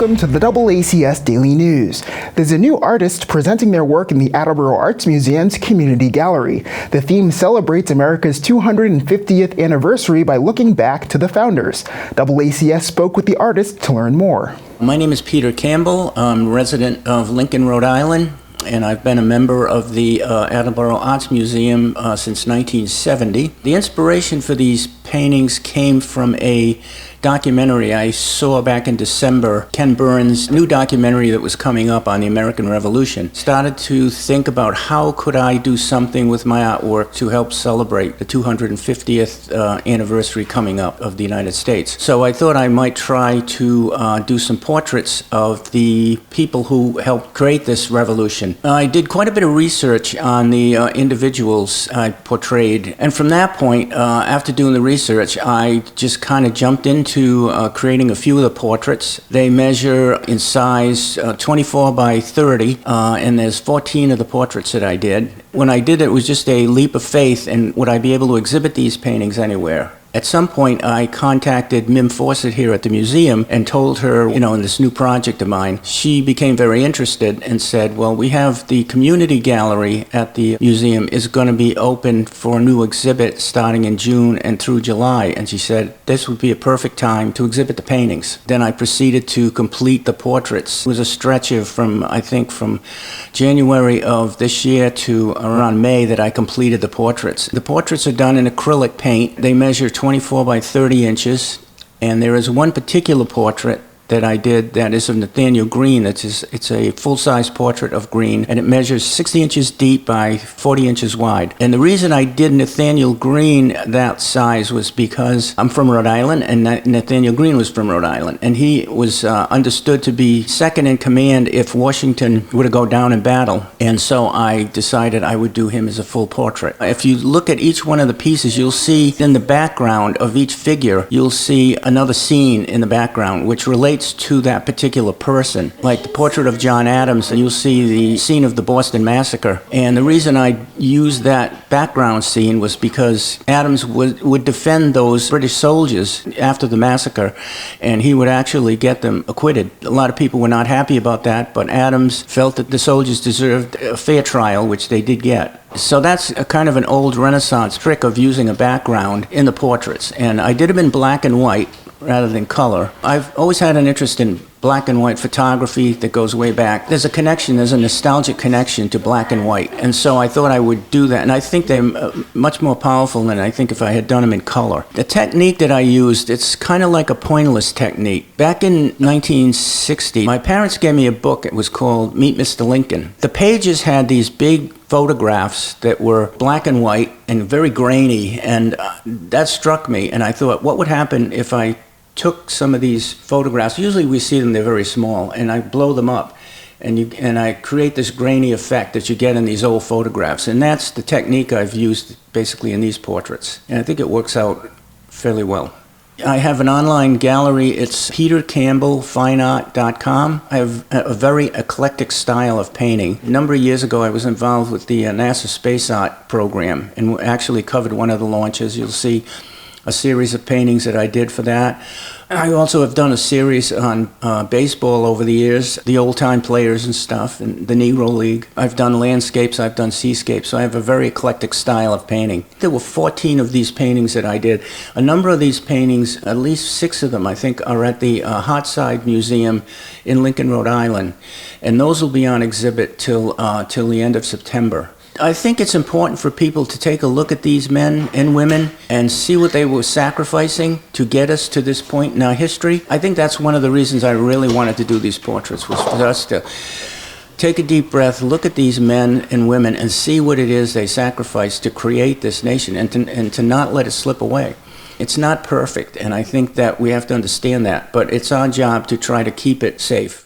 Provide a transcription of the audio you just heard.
Welcome to the DoubleACS Daily News. There's a new artist presenting their work in the Attleboro Arts Museum's Community Gallery. The theme celebrates America's 250th anniversary by looking back to the founders. DoubleACS spoke with the artist to learn more. My name is Peter Campbell. I'm a resident of Lincoln, Rhode Island, and I've been a member of the Attleboro Arts Museum since 1970. The inspiration for these paintings came from a documentary I saw back in December. Ken Burns' new documentary that was coming up on the American Revolution. Started to think about how could I do something with my artwork to help celebrate the 250th anniversary coming up of the United States. So I thought I might try to do some portraits of the people who helped create this revolution. I did quite a bit of research on the individuals I portrayed, and from that point, after doing the research, I just kind of jumped into creating a few of the portraits. They measure in size 24 by 30, and there's 14 of the portraits that I did. When I did it, it was just a leap of faith, and would I be able to exhibit these paintings anywhere? At some point, I contacted Mim Fawcett here at the museum and told her, in this new project of mine. She became very interested and said, well, we have the community gallery at the museum is going to be open for a new exhibit starting in June and through July. And she said, this would be a perfect time to exhibit the paintings. Then I proceeded to complete the portraits. It was a stretch of from January of this year to around May that I completed the portraits. The portraits are done in acrylic paint. They measure 24 by 30 inches, and there is one particular portrait that I did that is of Nathaniel Greene. It's a full-size portrait of Greene, and it measures 60 inches deep by 40 inches wide. And the reason I did Nathaniel Greene that size was because I'm from Rhode Island, and Nathaniel Greene was from Rhode Island, and he was understood to be second in command if Washington were to go down in battle. And so I decided I would do him as a full portrait. If you look at each one of the pieces, you'll see in the background of each figure, you'll see another scene in the background which relates to that particular person. Like the portrait of John Adams, and you'll see the scene of the Boston Massacre. And the reason I used that background scene was because Adams would defend those British soldiers after the massacre, and he would actually get them acquitted. A lot of people were not happy about that, but Adams felt that the soldiers deserved a fair trial, which they did get. So that's a kind of an old Renaissance trick of using a background in the portraits. And I did them in black and white rather than color. I've always had an interest in black and white photography that goes way back. There's a nostalgic connection to black and white. And so I thought I would do that. And I think they're much more powerful than I think if I had done them in color. The technique that I used, it's kind of like a pointillist technique. Back in 1960, my parents gave me a book. It was called Meet Mr. Lincoln. The pages had these big photographs that were black and white and very grainy, and that struck me. And I thought, what would happen if I took some of these photographs? Usually we see them, they're very small, and I blow them up, and I create this grainy effect that you get in these old photographs. And that's the technique I've used basically in these portraits, and I think it works out fairly well. I have an online gallery. It's petercampbellfineart.com. I have a very eclectic style of painting. A number of years ago, I was involved with the NASA Space Art program and actually covered one of the launches. You'll see a series of paintings that I did for that. I also have done a series on baseball over the years, the old-time players and stuff, and the Negro League. I've done landscapes, I've done seascapes, so I have a very eclectic style of painting. There were 14 of these paintings that I did. A number of these paintings, at least 6 of them, I think, are at the Hartside Museum in Lincoln, Rhode Island, and those will be on exhibit till the end of September. I think it's important for people to take a look at these men and women and see what they were sacrificing to get us to this point in our history. I think that's one of the reasons I really wanted to do these portraits, was for us to take a deep breath, look at these men and women and see what it is they sacrificed to create this nation, and to not let it slip away. It's not perfect, and I think that we have to understand that, but it's our job to try to keep it safe.